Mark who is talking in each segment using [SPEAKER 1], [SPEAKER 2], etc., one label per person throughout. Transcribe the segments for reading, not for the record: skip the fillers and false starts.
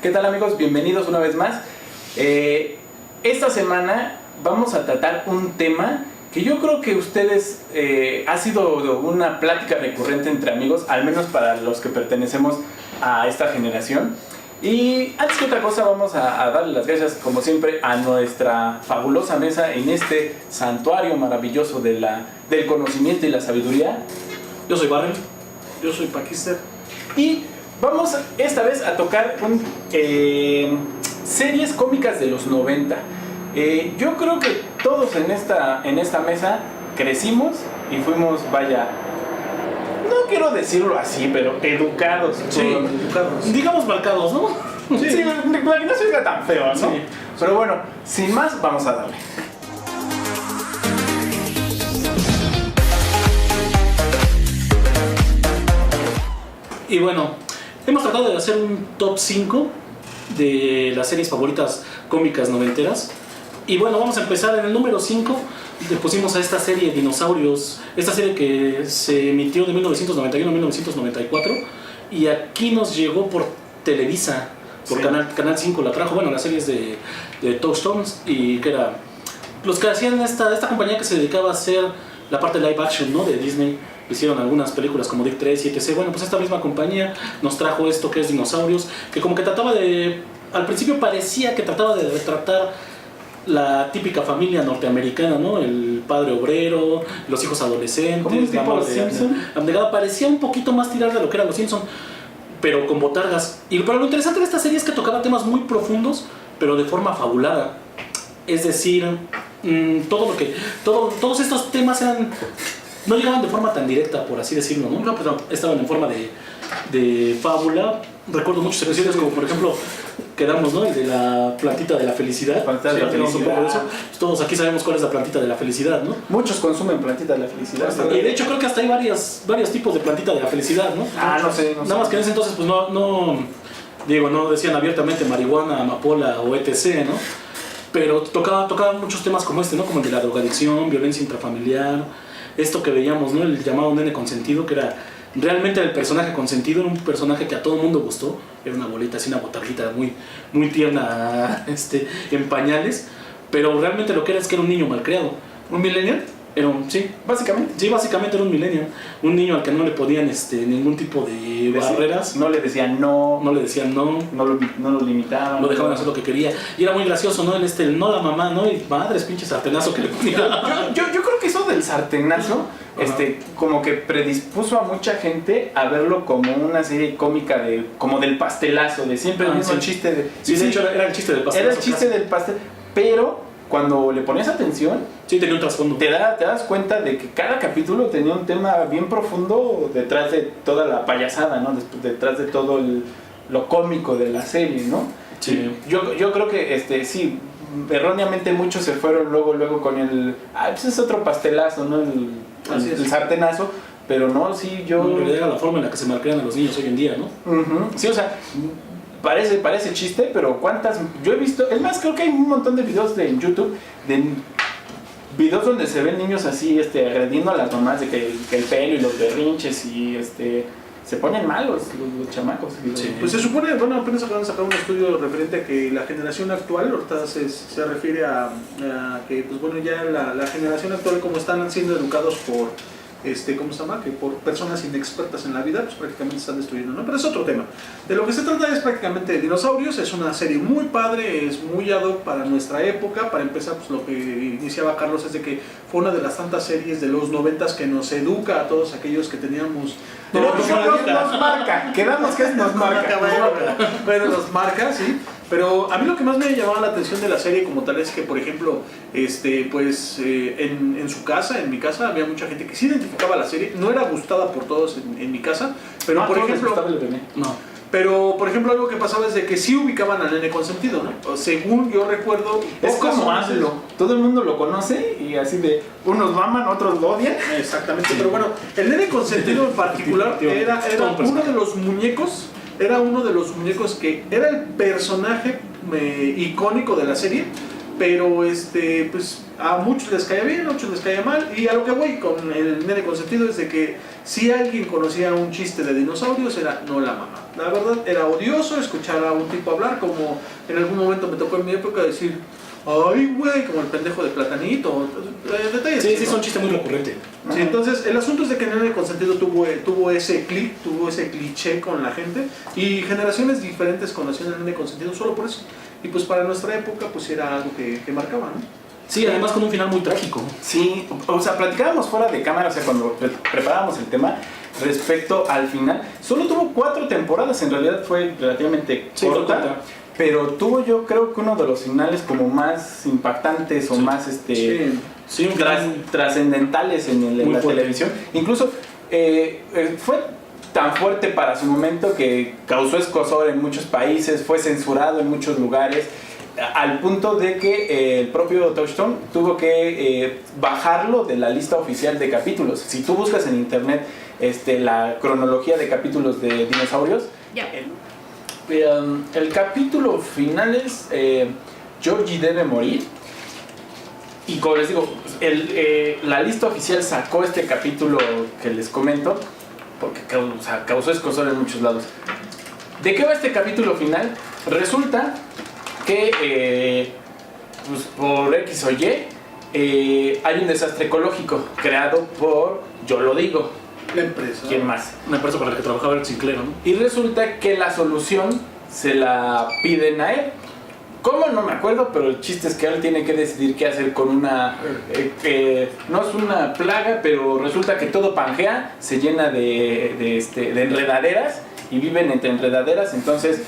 [SPEAKER 1] ¿Qué tal, amigos? Bienvenidos una vez más. Esta semana vamos a tratar un tema que yo creo que ustedes ha sido una plática recurrente entre amigos, al menos para los que pertenecemos a esta generación. Y antes que otra cosa vamos a darle las gracias, como siempre, a nuestra fabulosa mesa en este santuario maravilloso del conocimiento y la sabiduría.
[SPEAKER 2] Yo soy Barrel. Yo soy Paquister.
[SPEAKER 1] Y vamos esta vez a tocar series cómicas de los 90. Yo creo que todos en esta mesa crecimos y fuimos, vaya, no quiero decirlo así, pero educados.
[SPEAKER 2] Sí, educados. Digamos marcados, ¿no?
[SPEAKER 1] Sí, para que no se oiga tan feo, ¿no? Sí. Pero bueno, sin más, vamos a darle.
[SPEAKER 2] Y bueno, hemos tratado de hacer un top 5 de las series favoritas cómicas noventeras. Y bueno, vamos a empezar en el número 5. Le pusimos a esta serie Dinosaurios, esta serie que se emitió de 1991 a 1994. Y aquí nos llegó por Televisa, por sí. Canal 5 la trajo. Bueno, las series de Touchstones, y que era los que hacían esta compañía que se dedicaba a hacer la parte live action, ¿no?, de Disney. Hicieron algunas películas como Dick 3 y etc. Bueno, pues esta misma compañía nos trajo esto que es Dinosaurios, que como que trataba de... Al principio parecía que trataba de retratar la típica familia norteamericana, ¿no? El padre obrero, los hijos adolescentes,
[SPEAKER 1] ¿Cómo un tipo de Simpson?
[SPEAKER 2] Abnegada. Parecía un poquito más tirar de lo que eran los Simpson, pero con botargas. Pero lo interesante de esta serie es que tocaba temas muy profundos, pero de forma fabulada. Es decir, todos estos temas no llegaban de forma tan directa, por así decirlo, ¿no? No, pues no, estaban en forma de fábula. Recuerdo muchos episodios, como por ejemplo, quedamos, ¿no?, el de la plantita de la felicidad.
[SPEAKER 1] Plantita de la felicidad.
[SPEAKER 2] Un poco de eso. Todos aquí sabemos cuál es la plantita de la felicidad, ¿no?
[SPEAKER 1] Muchos consumen plantita de la felicidad.
[SPEAKER 2] Y de hecho creo que hasta hay varios tipos de plantita de la felicidad, ¿no?
[SPEAKER 1] No sé.
[SPEAKER 2] Nada más que en ese entonces pues no decían abiertamente marihuana, amapola o etc., ¿no? Pero tocaban muchos temas como este, ¿no? Como el de la drogadicción, violencia intrafamiliar, esto que veíamos, ¿no?, el llamado nene consentido, que era realmente el personaje consentido, era un personaje que a todo el mundo gustó. Era una bolita así, una botarguita muy, muy tierna, en pañales, pero realmente lo que era es que era un niño malcriado.
[SPEAKER 1] ¿Un millennial?
[SPEAKER 2] Sí, básicamente era un millennial. Un niño al que no le podían ningún tipo de barreras.
[SPEAKER 1] No le decían no.
[SPEAKER 2] No le decían no.
[SPEAKER 1] No lo limitaban.
[SPEAKER 2] Lo dejaban hacer lo que quería. Y era muy gracioso, ¿no? No la mamá, ¿no? Y madres, pinche sartenazo que le ponía.
[SPEAKER 1] Yo creo que eso del sartenazo, como que predispuso a mucha gente a verlo como una serie cómica como del pastelazo, de siempre el mismo chiste.
[SPEAKER 2] De hecho era el chiste del pastelazo.
[SPEAKER 1] Era el chiste del pastel, pero cuando le ponías atención,
[SPEAKER 2] sí, tenía un trasfondo.
[SPEAKER 1] Te das cuenta de que cada capítulo tenía un tema bien profundo detrás de toda la payasada, ¿no? Detrás de todo lo cómico de la serie, ¿no?
[SPEAKER 2] Sí.
[SPEAKER 1] Yo creo que sí, erróneamente muchos se fueron luego con pues es otro pastelazo, ¿no? El sartenazo. Pero no, sí, yo...
[SPEAKER 2] En realidad era la forma en la que se malcrian a los niños hoy en día, ¿no?
[SPEAKER 1] Sí, o sea, parece chiste, pero cuántas... Yo he visto... Es más, creo que hay un montón de videos en YouTube, videos donde se ven niños así, agrediendo a las mamás, de que el pelo y los berrinches y se ponen malos los chamacos.
[SPEAKER 3] Sí. Pues se supone, bueno, apenas acaban de sacar un estudio referente a que la generación actual, ahorita se refiere a que, pues bueno, ya la generación actual, como están siendo educados por, ¿cómo se llama? Que por personas inexpertas en la vida, pues prácticamente están destruyendo, ¿no? Pero es otro tema. De lo que se trata es prácticamente de Dinosaurios. Es una serie muy padre, es muy ad hoc para nuestra época. Para empezar, pues lo que iniciaba Carlos es de que fue una de las tantas series de los 90s que nos educa a todos aquellos que teníamos...
[SPEAKER 1] Nos marca, quedamos que nos marca.
[SPEAKER 3] Bueno, nos marca, sí. Pero a mí lo que más me llamaba la atención de la serie como tal es que, por ejemplo, en su casa, en mi casa, había mucha gente que sí identificaba la serie. No era gustada por todos en mi casa, pero por ejemplo... Pero, por ejemplo, algo que pasaba es de que sí ubicaban al nene consentido, ¿no? Según yo recuerdo...
[SPEAKER 1] Es como AMLO. Todo el mundo lo conoce y así de... Unos maman, otros lo odian.
[SPEAKER 3] Exactamente. Pero bueno, el nene consentido en particular era uno de los muñecos... Era uno de los muñecos que era el personaje icónico de la serie, pero pues a muchos les caía bien, a muchos les caía mal. Y a lo que voy con el nene consentido es de que si alguien conocía un chiste de dinosaurios era no la mamá. La verdad era odioso escuchar a un tipo hablar, como en algún momento me tocó en mi época decir, ay güey, como el pendejo de Platanito, detalles.
[SPEAKER 2] Sí,
[SPEAKER 3] ¿no?
[SPEAKER 2] sí, es un chiste muy recurrente.
[SPEAKER 3] Sí, entonces el asunto es de que Nene Consentido tuvo ese clip, tuvo ese cliché con la gente, y generaciones diferentes conocían a Nene Consentido solo por eso. Y pues para nuestra época pues era algo que marcaba, ¿no?
[SPEAKER 2] Sí, además con un final muy trágico.
[SPEAKER 1] Sí, o sea, platicábamos fuera de cámara, o sea, cuando preparábamos el tema respecto al final. Solo tuvo 4 temporadas, en realidad fue relativamente corta, pero tuvo, yo creo que uno de los finales como más impactantes o más
[SPEAKER 2] Sí, un final
[SPEAKER 1] trascendentales en la
[SPEAKER 2] fuerte.
[SPEAKER 1] televisión. Incluso fue tan fuerte para su momento que causó escozor en muchos países, fue censurado en muchos lugares, al punto de que el propio Touchstone tuvo que bajarlo de la lista oficial de capítulos. Si tú buscas en internet la cronología de capítulos de dinosaurios,
[SPEAKER 4] Ya.
[SPEAKER 1] el capítulo final es Georgie debe morir. Y como les digo, la lista oficial sacó este capítulo que les comento porque causó escozor en muchos lados. ¿De qué va este capítulo final? Resulta que pues por X o Y hay un desastre ecológico creado por, yo lo digo,
[SPEAKER 3] La empresa.
[SPEAKER 1] ¿quién más?
[SPEAKER 2] Una empresa para la que trabajaba el Sinclair, ¿no?
[SPEAKER 1] Y resulta que la solución se la piden a él. ¿Cómo? No me acuerdo, pero el chiste es que él tiene que decidir qué hacer con una... no es una plaga, pero resulta que todo Pangea se llena de enredaderas y viven entre enredaderas. Entonces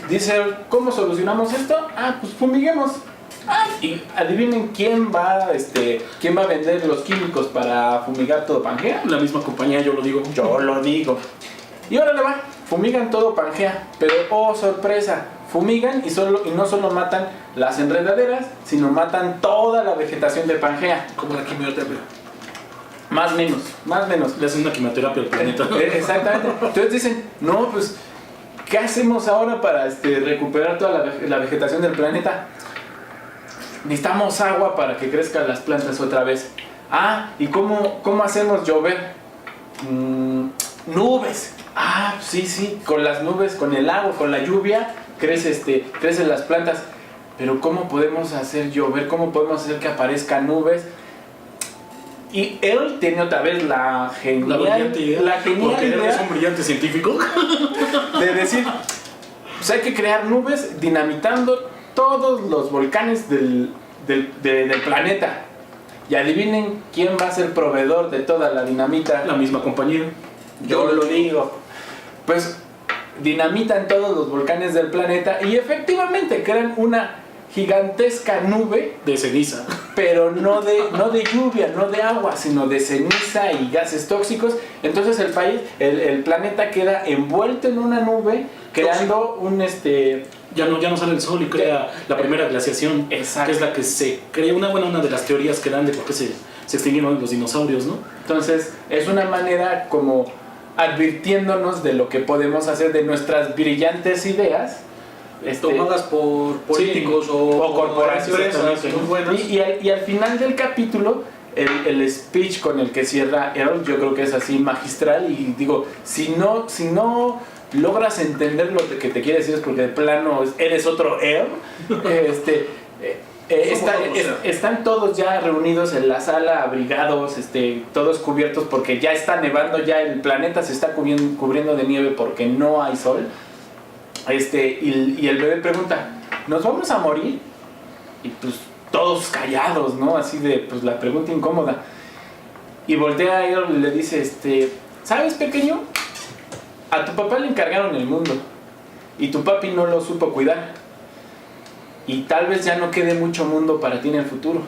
[SPEAKER 1] dice, ¿cómo solucionamos esto? Ah, pues fumiguemos. Y adivinen quién va a vender los químicos para fumigar todo Pangea.
[SPEAKER 2] La misma compañía, yo lo digo.
[SPEAKER 1] Yo lo digo. Y ahora le va, fumigan todo Pangea, pero oh sorpresa, fumigan y no solo matan las enredaderas, sino matan toda la vegetación de Pangea.
[SPEAKER 3] Como la quimioterapia.
[SPEAKER 1] Más menos.
[SPEAKER 2] Le hacen una quimioterapia al planeta.
[SPEAKER 1] Exactamente. Entonces dicen, no, pues, ¿qué hacemos ahora para recuperar toda la vegetación del planeta? Necesitamos agua para que crezcan las plantas otra vez. Ah, ¿y cómo hacemos llover? Nubes. Ah, sí, con las nubes, con el agua, con la lluvia, crecen las plantas. Pero ¿cómo podemos hacer llover? ¿Cómo podemos hacer que aparezcan nubes? Y él tiene otra vez la
[SPEAKER 2] brillante idea. Porque él es un brillante científico.
[SPEAKER 1] de decir, pues hay que crear nubes dinamitando todos los volcanes del planeta. Y adivinen quién va a ser proveedor de toda la dinamita.
[SPEAKER 2] La misma compañía.
[SPEAKER 1] Yo lo digo. Pues dinamitan todos los volcanes del planeta y efectivamente crean una gigantesca nube
[SPEAKER 2] De ceniza.
[SPEAKER 1] pero no de lluvia, no de agua, sino de ceniza y gases tóxicos. Entonces el planeta queda envuelto en una nube, creando un
[SPEAKER 2] Ya no sale el sol y crea la primera glaciación.
[SPEAKER 1] Exacto.
[SPEAKER 2] Que es la que se crea una de las teorías que dan de por qué se extinguieron los dinosaurios, ¿no?
[SPEAKER 1] Entonces es una manera como advirtiéndonos de lo que podemos hacer, de nuestras brillantes ideas
[SPEAKER 3] Tomadas por políticos
[SPEAKER 1] o corporaciones
[SPEAKER 3] muy buenas.
[SPEAKER 1] y al final del capítulo el speech con el que cierra Earl, yo creo que es así magistral. Y digo, si no logras entender lo que te quiere decir, es porque de plano eres otro Earl. Están todos ya reunidos en la sala, abrigados, todos cubiertos porque ya está nevando, ya el planeta se está cubriendo de nieve porque no hay sol. Y el bebé pregunta, ¿nos vamos a morir? Y pues todos callados, ¿no? Así de, pues la pregunta incómoda. Y voltea a él y le dice, ¿sabes, pequeño? A tu papá le encargaron el mundo y tu papi no lo supo cuidar. Y tal vez ya no quede mucho mundo para ti en el futuro.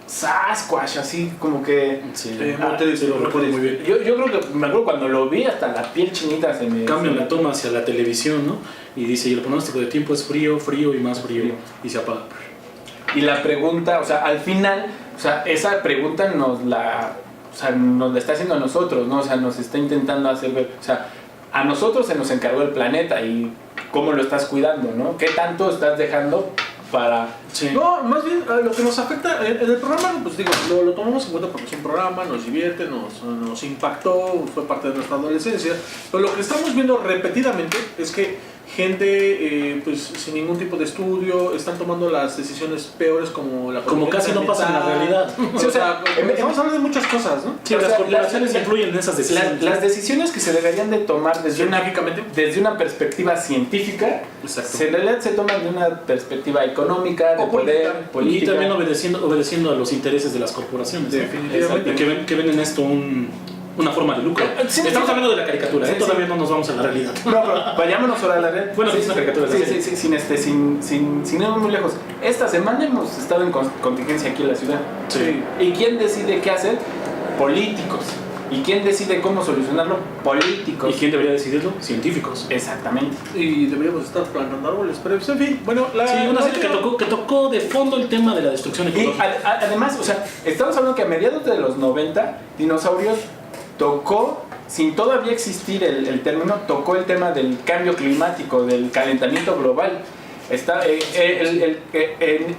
[SPEAKER 1] Sasquatch, así como que...
[SPEAKER 2] Sí,
[SPEAKER 3] sí,
[SPEAKER 2] lo recuerdo muy bien.
[SPEAKER 1] Yo creo que me acuerdo cuando lo vi, hasta la piel chinita se me...
[SPEAKER 2] Cambian la toma hacia la televisión, ¿no? Y dice, y el pronóstico de tiempo es frío, frío y más frío. Y se apaga.
[SPEAKER 1] Y la pregunta, o sea, al final, o sea, esa pregunta nos la está haciendo a nosotros, ¿no? O sea, nos está intentando hacer ver, o sea, a nosotros se nos encargó el planeta y cómo lo estás cuidando, ¿no? ¿Qué tanto estás dejando para...
[SPEAKER 2] Sí.
[SPEAKER 3] No, más bien lo que nos afecta en el programa, pues digo, lo tomamos en cuenta porque es un programa, nos divierte, nos impactó, fue parte de nuestra adolescencia, pero lo que estamos viendo repetidamente es que gente pues sin ningún tipo de estudio están tomando las decisiones peores como la
[SPEAKER 2] Como casi no pasa en la realidad.
[SPEAKER 3] Sí, o sea, estamos hablando de muchas cosas, ¿no?
[SPEAKER 2] Sí,
[SPEAKER 1] O
[SPEAKER 2] las
[SPEAKER 1] sea,
[SPEAKER 2] corporaciones influyen en esas decisiones.
[SPEAKER 1] Las decisiones que se deberían de tomar
[SPEAKER 3] Científicamente.
[SPEAKER 1] desde una perspectiva científica,
[SPEAKER 2] Exacto.
[SPEAKER 1] en realidad se toman de una perspectiva económica, de
[SPEAKER 3] O
[SPEAKER 1] poder,
[SPEAKER 3] política.
[SPEAKER 2] Y
[SPEAKER 1] política.
[SPEAKER 2] también obedeciendo a los intereses de las corporaciones, ¿no?
[SPEAKER 3] Definitivamente.
[SPEAKER 2] Y que ven en esto una forma de lucro.
[SPEAKER 1] Sí,
[SPEAKER 2] Estamos
[SPEAKER 1] sí.
[SPEAKER 2] hablando de la caricatura,
[SPEAKER 1] Sí,
[SPEAKER 2] todavía
[SPEAKER 1] sí.
[SPEAKER 2] no nos vamos a la realidad.
[SPEAKER 1] No, pero vayámonos ahora a la red.
[SPEAKER 2] Bueno,
[SPEAKER 1] sí,
[SPEAKER 2] es una caricatura,
[SPEAKER 1] Sí,
[SPEAKER 2] sí.
[SPEAKER 1] sí, sin irnos muy lejos. Esta semana hemos estado en contingencia aquí en la ciudad.
[SPEAKER 2] Sí.
[SPEAKER 1] ¿Y quién decide qué hacer? Políticos. ¿Y quién decide cómo solucionarlo? Políticos.
[SPEAKER 2] ¿Y quién debería decidirlo? Científicos.
[SPEAKER 1] Exactamente.
[SPEAKER 3] Y deberíamos estar plantando árboles, pero pues, en fin, bueno,
[SPEAKER 2] Sí, una serie que tocó de fondo el tema de la destrucción
[SPEAKER 1] Y
[SPEAKER 2] ecológica.
[SPEAKER 1] además, o sea, estamos hablando que a mediados de los 90, Dinosaurios tocó, sin todavía existir el término, tocó el tema del cambio climático, del calentamiento global.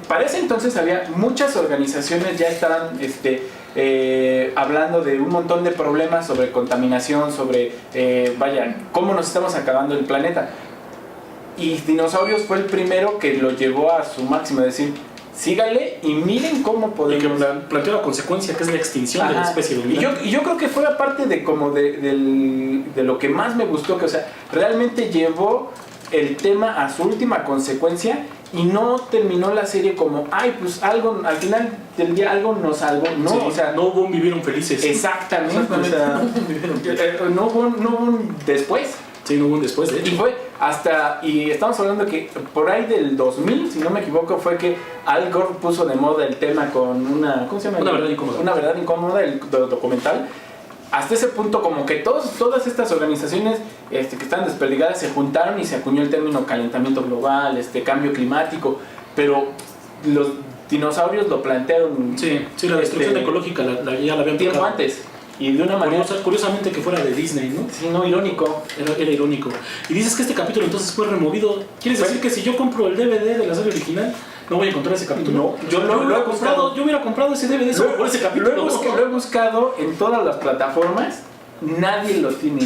[SPEAKER 1] Para ese entonces había muchas organizaciones ya estaban hablando de un montón de problemas sobre contaminación, sobre cómo nos estamos acabando el planeta. Y Dinosaurios fue el primero que lo llevó a su máximo, es decir, sígale y miren cómo
[SPEAKER 2] Y que
[SPEAKER 1] podemos...
[SPEAKER 2] planteó la consecuencia que es la extinción de la
[SPEAKER 1] Ajá.
[SPEAKER 2] especie
[SPEAKER 1] y
[SPEAKER 2] dominante.
[SPEAKER 1] yo creo que fue aparte de como de lo que más me gustó, que o sea, realmente llevó el tema a su última consecuencia y no terminó la serie como, ay, pues algo, al final del día algo nos salvó, no,
[SPEAKER 2] Sí,
[SPEAKER 1] o sea,
[SPEAKER 2] no hubo un vivieron felices.
[SPEAKER 1] exactamente, o sea, no hubo un después.
[SPEAKER 2] Sí, no hubo un después, de
[SPEAKER 1] Y
[SPEAKER 2] hecho.
[SPEAKER 1] fue y estamos hablando que por ahí del 2000, si no me equivoco, fue que Al Gore puso de moda el tema con ¿cómo se llama?
[SPEAKER 2] Una verdad incómoda.
[SPEAKER 1] Una verdad incómoda, el documental. Hasta ese punto como que todas estas organizaciones que están desperdigadas se juntaron y se acuñó el término calentamiento global, cambio climático, pero los dinosaurios lo plantearon
[SPEAKER 2] Sí, la destrucción ecológica ya la habían
[SPEAKER 1] tiempo
[SPEAKER 2] tocado.
[SPEAKER 1] antes y de una manera
[SPEAKER 2] Curiosamente que fuera de Disney, ¿no?
[SPEAKER 1] sí, no irónico.
[SPEAKER 2] Era irónico. Y dices que este capítulo entonces fue removido. ¿Quieres decir que si yo compro el DVD de la serie original, no voy a encontrar ese capítulo?
[SPEAKER 1] No, yo lo he buscado.
[SPEAKER 2] Yo hubiera comprado ese DVD solo por ese capítulo.
[SPEAKER 1] Lo he buscado en todas las plataformas. Nadie lo tiene.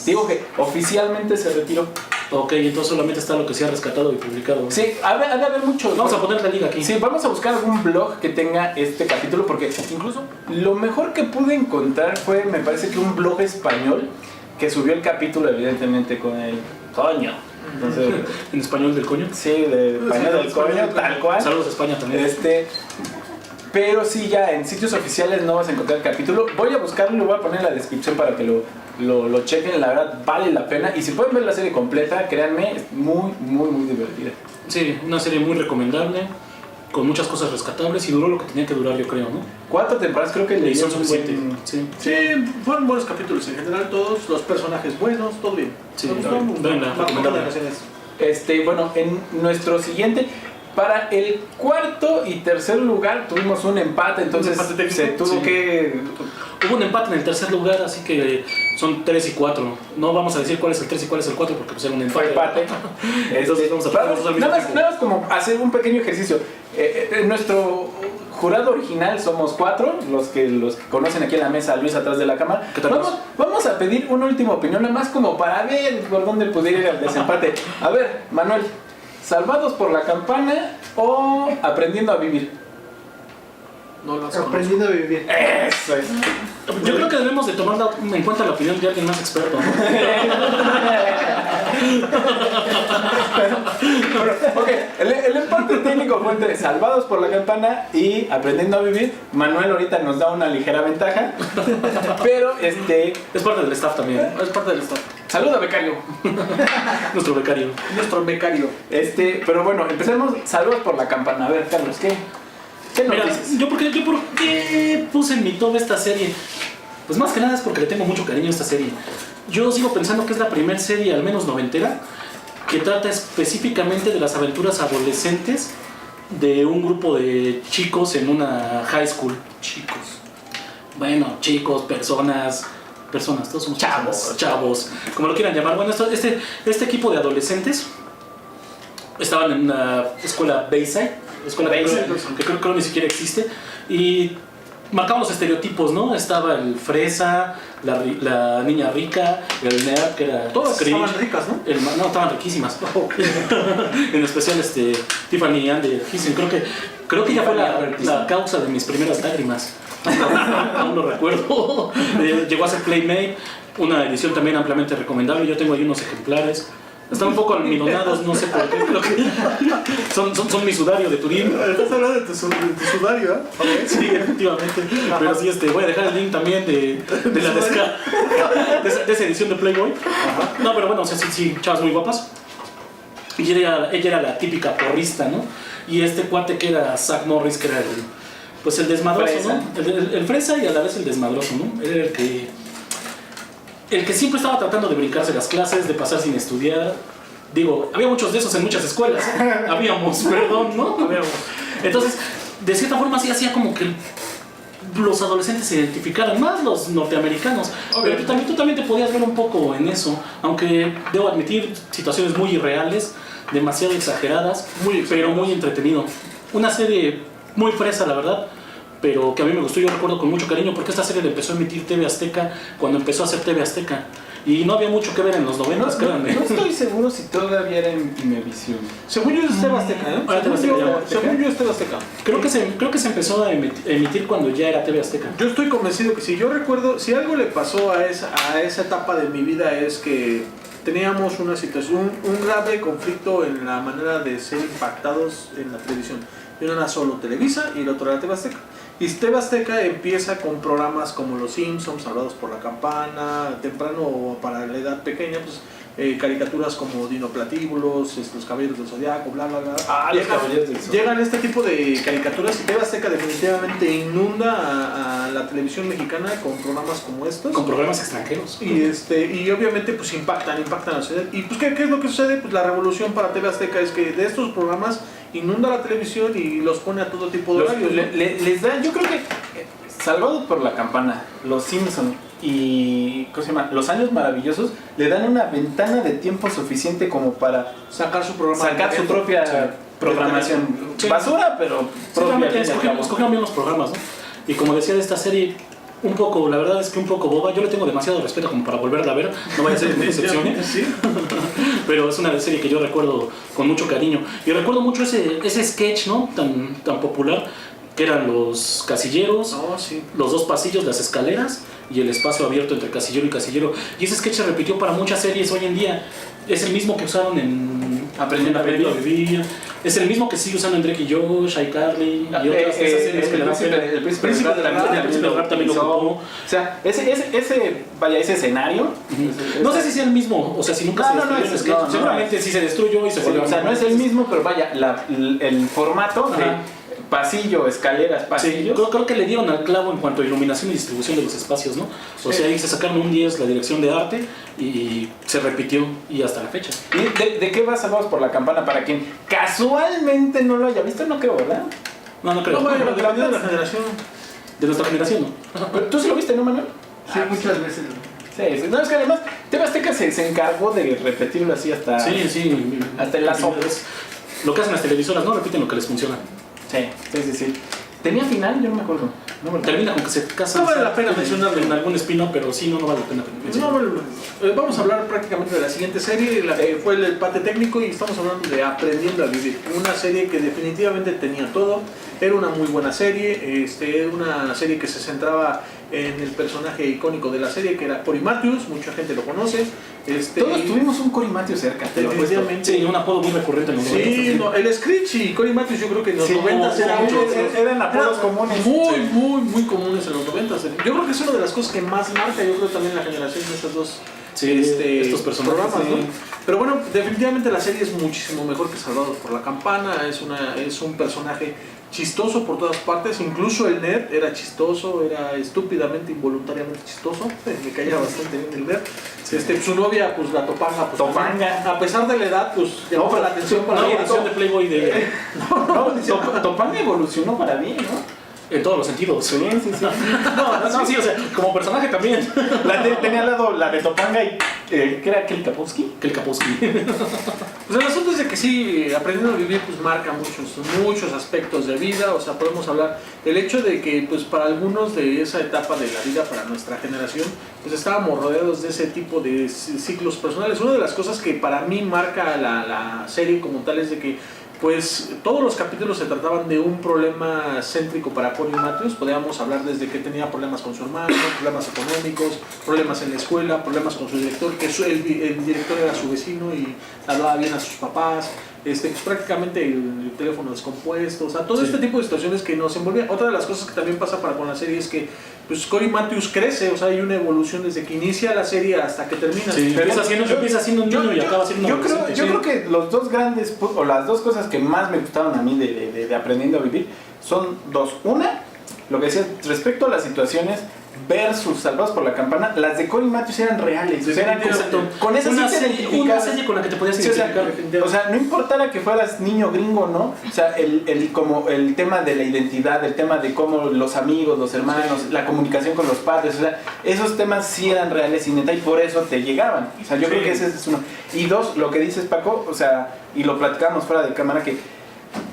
[SPEAKER 1] Digo que oficialmente se retiró.
[SPEAKER 2] Ok, entonces solamente está lo que se ha rescatado y publicado.
[SPEAKER 1] Sí, ha de haber muchos.
[SPEAKER 2] Vamos a poner la liga aquí.
[SPEAKER 1] Sí, vamos a buscar algún blog que tenga este capítulo, porque incluso lo mejor que pude encontrar fue, me parece que un blog español que subió el capítulo, evidentemente, con el coño. Entonces,
[SPEAKER 2] En español del coño.
[SPEAKER 1] sí, de España del coño, tal cual.
[SPEAKER 2] Saludos a España también.
[SPEAKER 1] Pero sí, ya en sitios oficiales no vas a encontrar el capítulo. Voy a buscarlo y lo voy a poner en la descripción para que lo chequen. La verdad, vale la pena. Y si pueden ver la serie completa, créanme, es muy, muy, muy divertida.
[SPEAKER 2] Sí, una serie muy recomendable, con muchas cosas rescatables y duró lo que tenía que durar, yo creo, ¿no?
[SPEAKER 1] 4 temporadas creo que le
[SPEAKER 2] Y son
[SPEAKER 1] dieron un
[SPEAKER 2] suficientes.
[SPEAKER 1] buen-
[SPEAKER 2] Sí.
[SPEAKER 3] Sí, fueron buenos capítulos en general, todos los personajes buenos, todo bien.
[SPEAKER 2] Sí,
[SPEAKER 3] Me gustó,
[SPEAKER 2] bien.
[SPEAKER 3] muy
[SPEAKER 2] Venga,
[SPEAKER 3] bajo
[SPEAKER 2] recomendable.
[SPEAKER 3] calificaciones.
[SPEAKER 1] Bueno, en nuestro siguiente, para el cuarto y tercer lugar tuvimos un empate, entonces
[SPEAKER 3] Un empate técnico.
[SPEAKER 1] se tuvo
[SPEAKER 2] Sí.
[SPEAKER 1] que...
[SPEAKER 2] Hubo un empate en el tercer lugar, así que son 3 y 4. No vamos a decir cuál es el 3 y cuál es el 4 porque pues era un empate.
[SPEAKER 1] Fue empate.
[SPEAKER 2] Entonces vamos a poner los dos al mismo
[SPEAKER 1] nada más
[SPEAKER 2] tiempo.
[SPEAKER 1] como hacer un pequeño ejercicio. Nuestro jurado original somos 4, los que conocen aquí en la mesa, Luis atrás de la cámara.
[SPEAKER 2] ¿Qué tal?
[SPEAKER 1] Vamos a pedir una última opinión, nada más como para ver por dónde pudiera ir el desempate. A ver, Manuel, ¿Salvados por la Campana o Aprendiendo a Vivir?
[SPEAKER 3] No las conozco.
[SPEAKER 4] Aprendiendo a vivir.
[SPEAKER 1] Eso es.
[SPEAKER 2] Yo creo que debemos de tomar en cuenta la opinión de alguien más experto, ¿no?
[SPEAKER 1] Bueno, ok, el empate técnico fue entre Salvados por la Campana y Aprendiendo a Vivir. Manuel ahorita nos da una ligera ventaja, pero
[SPEAKER 2] Es parte del staff también, ¿eh?
[SPEAKER 3] Es parte del staff.
[SPEAKER 1] saluda, becario.
[SPEAKER 2] Nuestro becario.
[SPEAKER 3] Nuestro becario.
[SPEAKER 1] Pero bueno, empecemos. Salvados por la Campana. A ver, Carlos, ¿qué nos
[SPEAKER 2] Mira,
[SPEAKER 1] dices?
[SPEAKER 2] ¿yo por qué puse en mi top esta serie? Pues más que nada es porque le tengo mucho cariño a esta serie. Yo sigo pensando que es la primera serie, al menos noventera, que trata específicamente de las aventuras adolescentes de un grupo de chicos en una high school. Chicos. Bueno, chicos, personas, todos somos chavos, como lo quieran llamar. Bueno, este equipo de adolescentes estaban en una escuela Bayside, que creo ni siquiera existe, y marcaban los estereotipos, ¿no? Estaba el fresa, la niña rica, el nerd, que era
[SPEAKER 3] todas
[SPEAKER 2] cringe.
[SPEAKER 3] estaban ricas, ¿no?
[SPEAKER 2] No, estaban riquísimas. En especial Tiffany Amber Thiessen, creo que ella fue la causa de mis primeras lágrimas. Aún lo recuerdo. Llegó a ser Playmate, una edición también ampliamente recomendable. Yo tengo ahí unos ejemplares. Están un poco almidonados, no sé por qué. Creo que son mi sudario de Turín.
[SPEAKER 3] Estás hablando de tu sudario, ¿eh? Okay.
[SPEAKER 2] Sí, efectivamente. Pero sí, voy a dejar el link también de la descarga de esa edición de Playboy. Ajá. No, pero bueno, o sea, sí, chavas muy guapas. Y ella era la típica porrista, ¿no? Y este cuate que era Zach Morris, que era el desmadroso, fresa, ¿no? El fresa y a la vez el desmadroso, ¿no? Era el que siempre estaba tratando de brincarse las clases, de pasar sin estudiar. Digo, había muchos de esos en muchas escuelas. Habíamos, perdón, ¿no? Habíamos. Entonces, de cierta forma sí hacía como que los adolescentes se identificaran más, los norteamericanos. Okay. Pero tú también te podías ver un poco en eso, aunque debo admitir situaciones muy irreales, demasiado exageradas, pero muy entretenido. Una serie muy fresa, la verdad, pero que a mí me gustó. Yo recuerdo con mucho cariño porque esta serie la empezó a emitir TV Azteca cuando empezó a hacer TV Azteca. Y no había mucho que ver en los 90, créanme.
[SPEAKER 1] No estoy seguro si todavía era en Imevisión.
[SPEAKER 3] Según yo es TV Azteca, ¿eh? Según yo es TV Azteca.
[SPEAKER 2] Creo que se empezó a emitir cuando ya era TV Azteca.
[SPEAKER 3] Yo estoy convencido que sí. Yo recuerdo, si algo le pasó a esa etapa de mi vida es que teníamos una situación, un grave conflicto en la manera de ser impactados en la televisión. Una era solo Televisa y la otra era TV Azteca. Y TV Azteca empieza con programas como Los Simpsons, Salvados por la Campana, temprano para la edad pequeña, pues caricaturas como Dinoplatíbulos, Los Caballeros del Zodiaco, bla bla bla. Llegan este tipo de caricaturas y TV Azteca definitivamente inunda a la televisión mexicana con programas como estos.
[SPEAKER 2] Con programas extranjeros.
[SPEAKER 3] Y obviamente pues impactan a la sociedad. Y pues ¿qué es lo que sucede? Pues la revolución para TV Azteca es que de estos programas inunda la televisión y los pone a todo tipo de horarios.
[SPEAKER 1] Les da, yo creo que Salvados por la Campana, Los Simpsons y ¿cómo se llama? Los Años Maravillosos le dan una ventana de tiempo suficiente como para
[SPEAKER 3] sacar su
[SPEAKER 1] propia programación.
[SPEAKER 2] Sí.
[SPEAKER 1] Basura, pero
[SPEAKER 2] escogieron bien los programas, ¿no? Y como decía de esta serie, un poco, la verdad es que un poco boba. Yo le tengo demasiado respeto como para volverla a ver. No vaya a ser que me decepcione.
[SPEAKER 3] ¿Sí?
[SPEAKER 2] Pero es una serie que yo recuerdo con mucho cariño. Y recuerdo mucho ese sketch, ¿no? Tan popular, que eran los casilleros,
[SPEAKER 3] sí.
[SPEAKER 2] Los dos pasillos, las escaleras y el espacio abierto entre casillero y casillero. Y ese sketch se repitió para muchas series hoy en día. Es el mismo que usaron en Aprendiendo a Vivir. Es el mismo que sigue usando en Drake y Josh, iCarly y otras esas series que
[SPEAKER 1] el Príncipe del Rap también lo ocupó. O sea, ese escenario.
[SPEAKER 2] No sé si sea el mismo, o sea, si nunca se destruyó el sketch. Seguramente sí se destruyó y se volvió.
[SPEAKER 1] O sea, no es el mismo, pero vaya, el formato de pasillo, escaleras, pasillos.
[SPEAKER 2] Sí, creo que le dieron al clavo en cuanto a iluminación y distribución de los espacios, ¿no? O sea, ahí se sacaron un 10 la dirección de arte y se repitió y hasta la fecha.
[SPEAKER 1] ¿Y de qué va Salvados por la Campana? Para quien casualmente no lo haya visto, no creo, ¿verdad?
[SPEAKER 2] No creo.
[SPEAKER 3] No, bueno, de la generación.
[SPEAKER 2] De nuestra generación, ¿no?
[SPEAKER 1] ¿Tú sí lo viste, no, Manuel?
[SPEAKER 3] Sí, muchas veces.
[SPEAKER 1] Sí, no, es que además TV Azteca se encargó de repetirlo así hasta el lazo.
[SPEAKER 2] Lo que hacen las televisoras, ¿no? Repiten lo que les funciona.
[SPEAKER 1] Sí. ¿Tenía final? Yo no me acuerdo.
[SPEAKER 2] Termina con que se casan.
[SPEAKER 3] No vale la pena mencionarlo
[SPEAKER 2] en algún spin-off, pero sí, no vale la pena mencionarlo.
[SPEAKER 3] Vamos a hablar prácticamente de la siguiente serie, la que fue el empate técnico, y estamos hablando de Aprendiendo a Vivir. Una serie que definitivamente tenía todo. Era una muy buena serie. Era una serie que se centraba en el personaje icónico de la serie, que era Cory Matthews. Mucha gente lo conoce.
[SPEAKER 1] Todos tuvimos un Cory Matthews cerca.
[SPEAKER 3] Definitivamente.
[SPEAKER 2] Sí, un apodo muy recurrente en los 90.
[SPEAKER 3] Sí, el Screech y Cory Matthews, yo creo que en los 90
[SPEAKER 1] eran apodos comunes.
[SPEAKER 3] Muy comunes en los 90. Yo creo que es una de las cosas que más marca, yo creo, también la generación de estos dos
[SPEAKER 2] estos personajes,
[SPEAKER 3] programas, ¿no? Pero bueno, definitivamente la serie es muchísimo mejor que Salvados por la Campana. Es un personaje chistoso por todas partes. Incluso el nerd era chistoso, era estúpidamente, involuntariamente chistoso. Me caía bastante bien el nerd. Su novia, pues la Topanga, pues, a pesar de la edad, pues llamó la atención para
[SPEAKER 2] la edición de Playboy de
[SPEAKER 1] Topanga evolucionó para bien, ¿no?
[SPEAKER 2] En todos los sentidos.
[SPEAKER 1] Sí.
[SPEAKER 2] No, sí, o sea, como personaje también.
[SPEAKER 1] Tenía al lado la de Topanga y ¿Qué era Kelly Kapowski?
[SPEAKER 2] Kelly Kapowski.
[SPEAKER 3] Pues el asunto es de que sí, aprendiendo a vivir pues marca muchos aspectos de vida. O sea, podemos hablar del hecho de que pues para algunos de esa etapa de la vida, para nuestra generación, pues estábamos rodeados de ese tipo de ciclos personales. Una de las cosas que para mí marca la serie como tal es de que pues todos los capítulos se trataban de un problema céntrico para Cory Matthews. Podíamos hablar desde que tenía problemas con su hermano, problemas económicos, problemas en la escuela, problemas con su director, que el director era su vecino y hablaba bien a sus papás, pues prácticamente el teléfono descompuesto, o sea, todo este tipo de situaciones que nos envolvían. Otra de las cosas que también pasa con la serie es que pues Cory Matthews crece, o sea, hay una evolución desde que inicia la serie hasta que termina.
[SPEAKER 2] Sí, empieza siendo un niño y acaba siendo un adolescente.
[SPEAKER 1] Yo creo que los dos grandes, o las dos cosas que más me gustaron a mí de Aprendiendo a Vivir son dos. Una, lo que decía respecto a las situaciones versus Salvados por la Campana, las de Cory Matthews eran reales. O sea, eran con esa
[SPEAKER 2] una serie con la que te podías identificar.
[SPEAKER 1] O sea, no importara que fueras niño gringo, ¿no? O sea, como el tema de la identidad, el tema de cómo los amigos, los hermanos, la comunicación con los padres, o sea, esos temas sí eran reales y neta, y por eso te llegaban. O sea, yo creo que ese es uno. Y dos, lo que dices, Paco, o sea, y lo platicamos fuera de cámara, que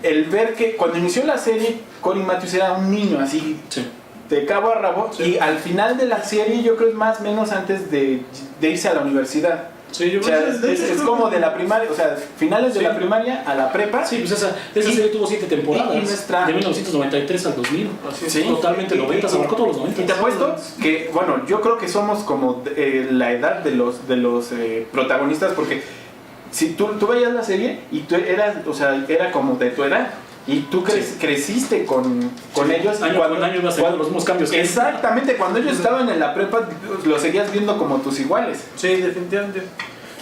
[SPEAKER 1] el ver que cuando inició la serie, Cory Matthews era un niño así.
[SPEAKER 2] Sí.
[SPEAKER 1] De cabo a rabo, y al final de la serie yo creo es más o menos antes de irse a la universidad.
[SPEAKER 3] Sí, yo
[SPEAKER 1] o sea, es como de la primaria, o sea, finales de la primaria a la prepa.
[SPEAKER 2] Sí, pues esa serie tuvo 7 temporadas, de 1993 al 2000,
[SPEAKER 1] sí,
[SPEAKER 2] totalmente 90, se abarcó todos los 90.
[SPEAKER 1] Y te apuesto que, bueno, yo creo que somos como la edad de los protagonistas, porque si tú veías la serie y tú eras, o sea, era como de tu edad. Y tú creciste con ellos.
[SPEAKER 2] Año con año ibas a ver los mismos cambios.
[SPEAKER 1] Exactamente, cuando ellos estaban en la prepa, los seguías viendo como tus iguales.
[SPEAKER 3] Sí, definitivamente.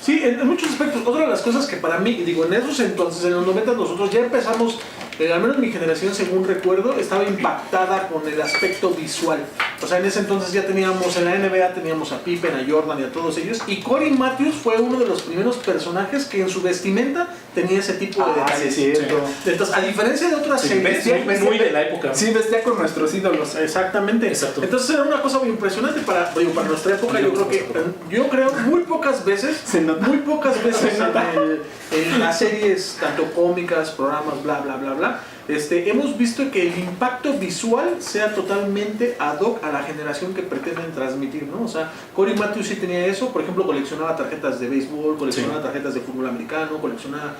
[SPEAKER 3] Sí, en muchos aspectos. Otra de las cosas que para mí, digo, en esos entonces, en los 90 nosotros ya empezamos, al menos mi generación, según recuerdo, estaba impactada con el aspecto visual. O sea, en ese entonces ya teníamos, en la NBA teníamos a Pippen, a Jordan y a todos ellos. Y Cory Matthews fue uno de los primeros personajes que en su vestimenta tenía ese tipo de detalles.
[SPEAKER 1] Sí, cierto.
[SPEAKER 3] Entonces, a diferencia de otras series,
[SPEAKER 2] muy de la época.
[SPEAKER 1] Sí, vestía con nuestros ídolos.
[SPEAKER 3] Exactamente.
[SPEAKER 2] Exacto.
[SPEAKER 3] Entonces era una cosa muy impresionante para nuestra época. Yo creo muy pocas veces en las series, tanto cómicas, programas, bla, bla, bla, bla, hemos visto que el impacto visual sea totalmente ad hoc a la generación que pretenden transmitir, ¿no? O sea, Cory Matthews sí tenía eso, por ejemplo, coleccionaba tarjetas de béisbol, coleccionaba tarjetas de fútbol americano, coleccionaba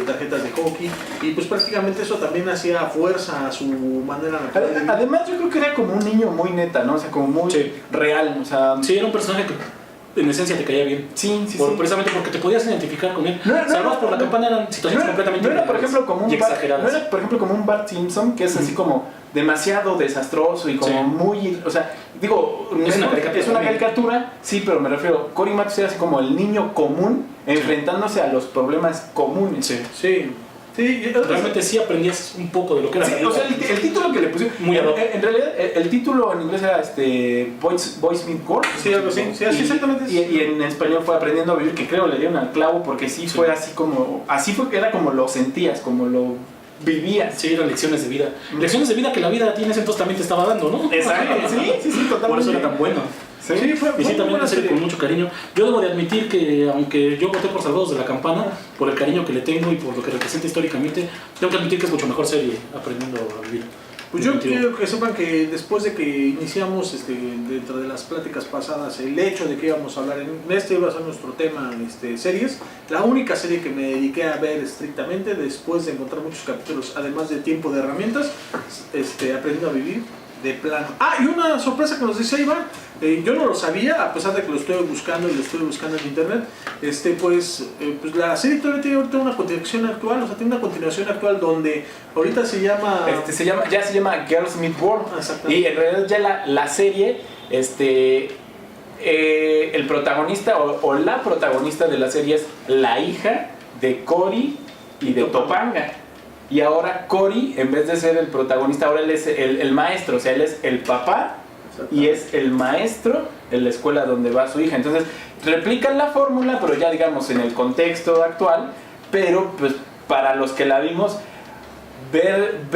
[SPEAKER 3] tarjetas de hockey, y pues prácticamente eso también hacía fuerza a su manera natural de vivir.
[SPEAKER 1] Además, yo creo que era como un niño muy neta, ¿no? O sea, como muy real, o sea...
[SPEAKER 2] Sí, era un personaje que en esencia te caía bien.
[SPEAKER 1] Sí.
[SPEAKER 2] Precisamente porque te podías identificar con él. Salvados por la Campana eran situaciones completamente
[SPEAKER 1] no era, por ejemplo, como un
[SPEAKER 2] exageradas.
[SPEAKER 1] No era, por ejemplo, como un Bart Simpson, que es así como demasiado desastroso y como muy... O sea, digo, es una caricatura, sí, pero me refiero, Cory Matthews era así como el niño común enfrentándose a los problemas comunes.
[SPEAKER 3] Sí.
[SPEAKER 2] Realmente sí aprendías un poco de lo que era.
[SPEAKER 1] Sí, o sea, el título que le pusieron, en realidad el título en inglés era Boys Meet Girls.
[SPEAKER 3] Sí, algo así. Sí, exactamente.
[SPEAKER 1] Y en español fue Aprendiendo a Vivir, que creo le dieron al clavo porque sí fue así como, era como lo sentías, como lo vivías.
[SPEAKER 2] Sí, eran lecciones de vida. Lecciones de vida que la vida a ti en ese entonces también te estaba dando, ¿no?
[SPEAKER 1] Exacto, sí, totalmente.
[SPEAKER 2] Por eso era tan bueno.
[SPEAKER 3] Sí, fue
[SPEAKER 2] también una serie con mucho cariño. Yo debo de admitir que, aunque yo voté por Salvados de la Campana, por el cariño que le tengo y por lo que representa históricamente, tengo que admitir que es mucho mejor serie Aprendiendo a Vivir.
[SPEAKER 3] Pues yo quiero que sepan que después de que iniciamos dentro de las pláticas pasadas el hecho de que íbamos a hablar en iba a ser nuestro tema series, la única serie que me dediqué a ver estrictamente después de encontrar muchos capítulos, además de Tiempo de Herramientas, Aprendiendo a Vivir de plano. Y una sorpresa que nos dice Iván, yo no lo sabía, a pesar de que lo estoy buscando y lo estoy buscando en internet, pues la serie todavía tiene ahorita una continuación actual, o sea, tiene una continuación actual donde ahorita se llama...
[SPEAKER 1] ya se llama Girls Meet World, y en realidad ya la serie, el protagonista o la protagonista de la serie es la hija de Cory y de Topanga. Y ahora Cory, en vez de ser el protagonista, ahora él es el maestro, o sea, él es el papá y es el maestro en la escuela donde va su hija. Entonces, replican la fórmula, pero ya digamos en el contexto actual, pero pues para los que la vimos, ver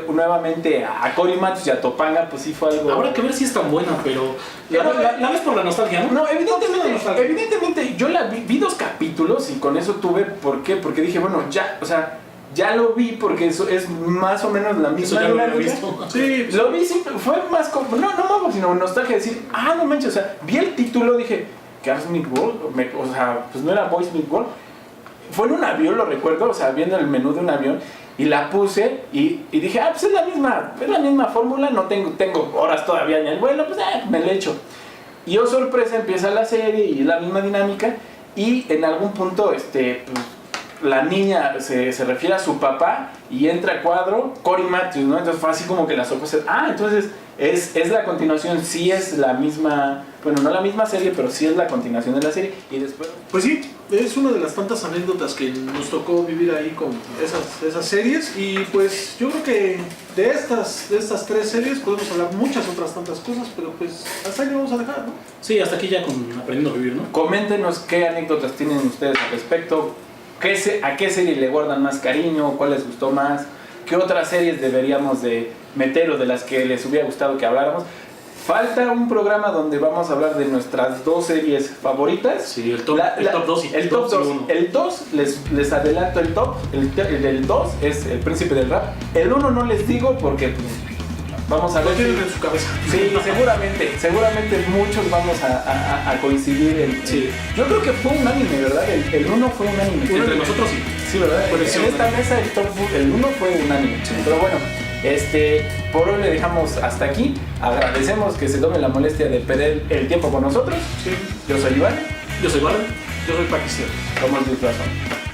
[SPEAKER 1] nuevamente a Cory Matthews y a Topanga, pues sí fue algo...
[SPEAKER 2] Habrá que ver si es tan buena, pero la ves por la nostalgia, ¿no?
[SPEAKER 1] No, evidentemente yo la vi 2 capítulos y con eso tuve, ¿por qué? Porque dije, bueno, ya, o sea, ya lo vi porque eso es más o menos la misma
[SPEAKER 2] Eso ya lo había
[SPEAKER 1] dinámica.
[SPEAKER 2] visto.
[SPEAKER 3] Sí,
[SPEAKER 1] Lo vi, fue más como, no, sino nostalgia de decir, no manches, o sea, vi el título, dije, Girls Meet World, o sea, pues no era Boys Meet World. Fue en un avión, lo recuerdo, o sea, viendo el menú de un avión, y la puse y dije, pues es la misma fórmula, no tengo horas todavía en el vuelo, pues me lo echo. Y sorpresa, empieza la serie y la misma dinámica, y en algún punto, pues, la niña se refiere a su papá y entra a cuadro Cory Matthews, ¿no? Entonces fue así como que la sorpresa, entonces es la continuación, sí es la misma, bueno, no la misma serie, pero sí es la continuación de la serie. Y después...
[SPEAKER 3] Pues sí, es una de las tantas anécdotas que nos tocó vivir ahí con esas series. Y pues yo creo que de estas 3 series podemos hablar muchas otras tantas cosas, pero pues hasta ahí lo vamos a dejar, ¿no?
[SPEAKER 2] Sí, hasta aquí ya con Aprendiendo a Vivir, ¿no?
[SPEAKER 1] Coméntenos qué anécdotas tienen ustedes al respecto, a qué serie le guardan más cariño, cuál les gustó más, qué otras series deberíamos de meter o de las que les hubiera gustado que habláramos. Falta un programa donde vamos a hablar de nuestras 2 series favoritas.
[SPEAKER 2] Sí, el top 2 y
[SPEAKER 1] el top 2.
[SPEAKER 2] uno.
[SPEAKER 1] El 2, les adelanto el top. El 2 es El Príncipe del Rap. El 1 no les digo porque pues, vamos a
[SPEAKER 3] Lo
[SPEAKER 1] ver.
[SPEAKER 3] tienen en su cabeza.
[SPEAKER 1] Sí, seguramente muchos vamos a coincidir en...
[SPEAKER 2] Sí.
[SPEAKER 1] Yo creo que fue un anime, ¿verdad? El 1 fue un anime.
[SPEAKER 2] Entre nosotros sí.
[SPEAKER 1] Sí, ¿verdad?
[SPEAKER 2] Puede ser
[SPEAKER 1] En
[SPEAKER 2] un
[SPEAKER 1] esta
[SPEAKER 2] anime.
[SPEAKER 1] mesa el 1 fue un anime.
[SPEAKER 2] Sí.
[SPEAKER 1] Pero bueno, por hoy le dejamos hasta aquí. Agradecemos que se tome la molestia de perder el tiempo con nosotros.
[SPEAKER 3] Sí.
[SPEAKER 1] Yo soy Iván.
[SPEAKER 2] Yo soy Valen.
[SPEAKER 3] Yo soy Paquistero.
[SPEAKER 1] Somos Luis Razón.